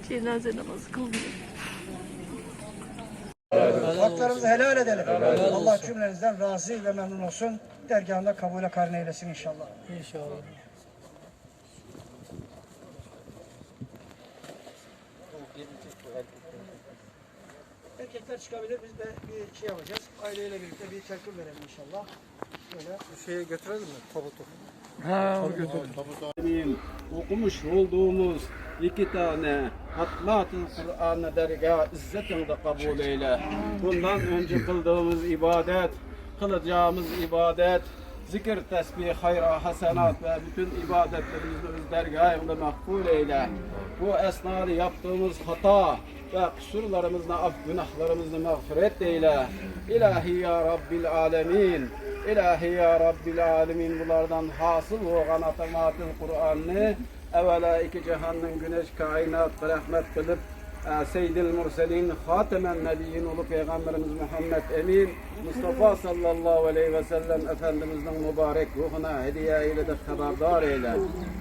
Cenaze namazı kılmıyor. Haklarımızı helal edelim. Allah cümlenizden razı ve memnun olsun. Dergahında kabule karne eylesin inşallah. İnşallah. Erkekler çıkabilir. Biz de bir şey yapacağız. Aileyle birlikte bir telkür verelim inşallah. Böyle. Şeye götürelim mi? Tabutu. Okumuş olduğumuz 2 tane hatmat-ı Kur'an'ı dergâh izzetinde kabul eyle. Bundan önce kıldığımız ibadet, kılacağımız ibadet, zikir, tesbih, hayra, hasenat ve bütün ibadetlerimizi öz dergâhında makbul eyle. Bu esnada yaptığımız hata ve kusurlarımızla af, günahlarımızla mağfiret eyle. İlahi ya Rabbil alemin. İlahi ya Rabbil alemin, bunlardan hasıl olan atamat-ı Kur'an'ı evvela iki cihanın güneş kainat rahmet kılıp Seyyidil Murselin Hatemen Nebiyyin olup Peygamberimiz Muhammed Emin Mustafa sallallahu aleyhi ve sellem Efendimizin mübarek ruhuna hediye eyledik, haberdar eyle.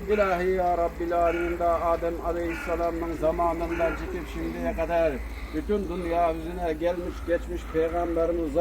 İlahi ya Rabbil alemin, da Adem aleyhisselamın zamanından çıkıp şimdiye kadar bütün dünya yüzüne gelmiş geçmiş Peygamberimiz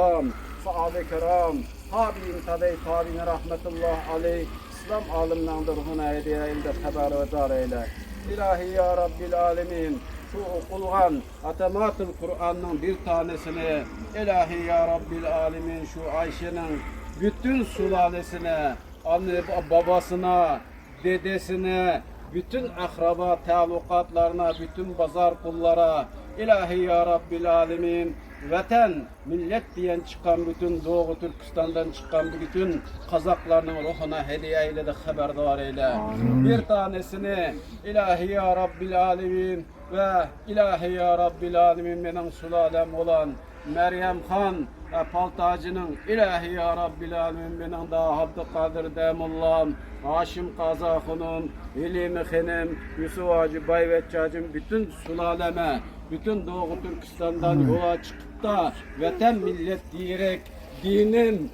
sahabe-i kiram, tabi'in tabi'in rahmetullah aleyh, İslam alimlerinin ruhuna hediye eyledik, haberdar eyle. İlahi ya Rabbil alemin, şu okulgan atamat-ı Kur'an'ın bir tanesini, İlahi ya Rabbil alemin, şu Ayşe'nin bütün sülalesine, anne babasına, dedesine, bütün akraba talukatlarına, bütün pazar kullara, İlahi ya Rabbil alemin, vatan, millet diyen çıkan bütün Doğu Türkistan'dan çıkan bütün Kazaklarının ruhuna hediye eyledik, haberdar eyle. Bir tanesini İlahi ya Rabbil alemin ve İlahi ya Rabbil alemin benim sülalem olan Meryem Han Paltacı'nın, İlahi ya Rabbil alemin benim da Abdülkadir Demullah'ım, Haşim Kazakhu'nun, İlimi Henim, Yusuf Hacı Bayvetçacım, bütün sülaleme, bütün Doğu Türkistan'dan yola çıkıp da vatan millet diyerek dinim,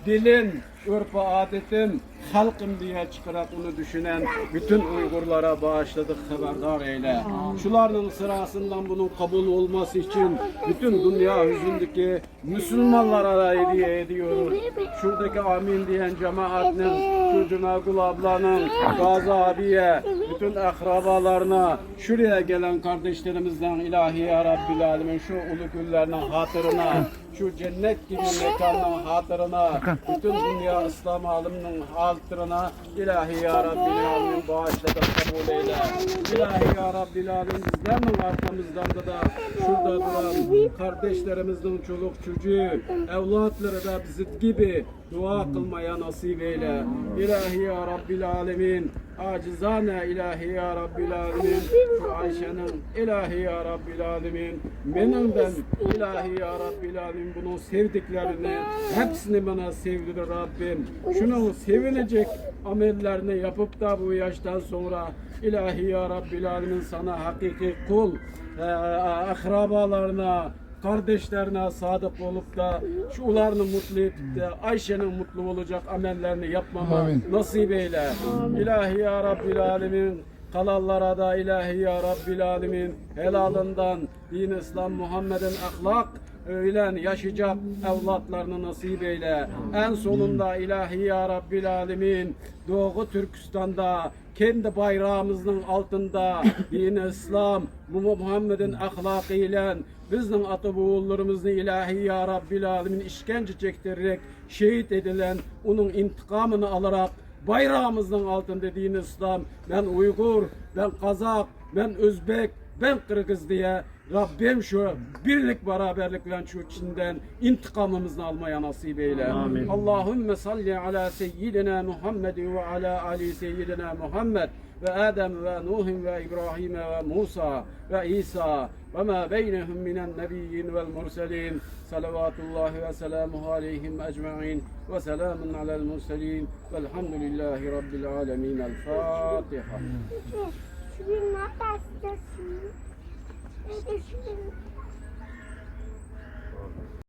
dilim, örf adetim, halkım diye çıkarak onu düşünen bütün Uygurlara bağışladık, haberdar eyle. Şuların sırasından bunun kabul olması için bütün dünya yüzündeki Müslümanlara hediye ediyoruz. Şuradaki amin diyen cemaatinin, şu Cunagul ablanın, Gazi abiye, bütün akrabalarına, şuraya gelen kardeşlerimizden İlahi ya Rabbil alemin, şu ulu güllerinin hatırına, şu cennet gibi mekanın hatırına, bütün dünya İslam aliminin hatırına İlahi ya Rabbil alemin bağışladık, kabul eyle. İlahi ya Rabbil alemin, bizlerin arkamızdan da şurada duran kardeşlerimizin çoluk çocuğu, evlatları da bizim gibi dua kılmaya nasip eyle. İlahi ya Rabbil alemin, acizane İlahi ya Rabbil alemin, şu Ayşe'nin İlahi ya Rabbil alemin, benim ben İlahi ya Rabbil alemin, bunun sevdiklerini hepsini bana sevdirir Rabbim. Şunun sevinecek amellerini yapıp da bu yaştan sonra İlahi ya Rabbil alemin sana hakiki kul, akrabalarına, kardeşlerine sadık olup da şu ularını mutlu edip de Ayşe'nin mutlu olacak amellerini yapmama nasip eyle. İlahi ya Rabbil alemin, kalanlara da İlahi ya Rabbil alemin helalından din İslam Muhammed'in ahlak öyle yaşayacak evlatlarını nasip eyle. En sonunda İlahi ya Rabbil alemin, Doğu Türkistan'da kendi bayrağımızın altında din İslam Muhammed'in ahlakıyla bizim ata-oğullarımızı İlahi ya Rabbil alemin işkence çektirerek şehit edilen onun intikamını alarak bayrağımızın altında din İslam, ben Uygur, ben Kazak, ben Özbek, ben Kırgız diye Rabbim şu birlik beraberlikle şu Çin'den intikamımızı almaya nasip eyle. Amin. Allahümme salli ala seyyidina Muhammed ve ala ali seyyidina Muhammed ve Adem ve Nuh ve İbrahim ve Musa ve İsa ve ma beynehum minen nebiyyin vel murselin. Salavatullahi ve selamuhu aleyhim ecma'in ve selamun alel murselin velhamdülillahi rabbil alemin. El Fatiha. Şunu nasıl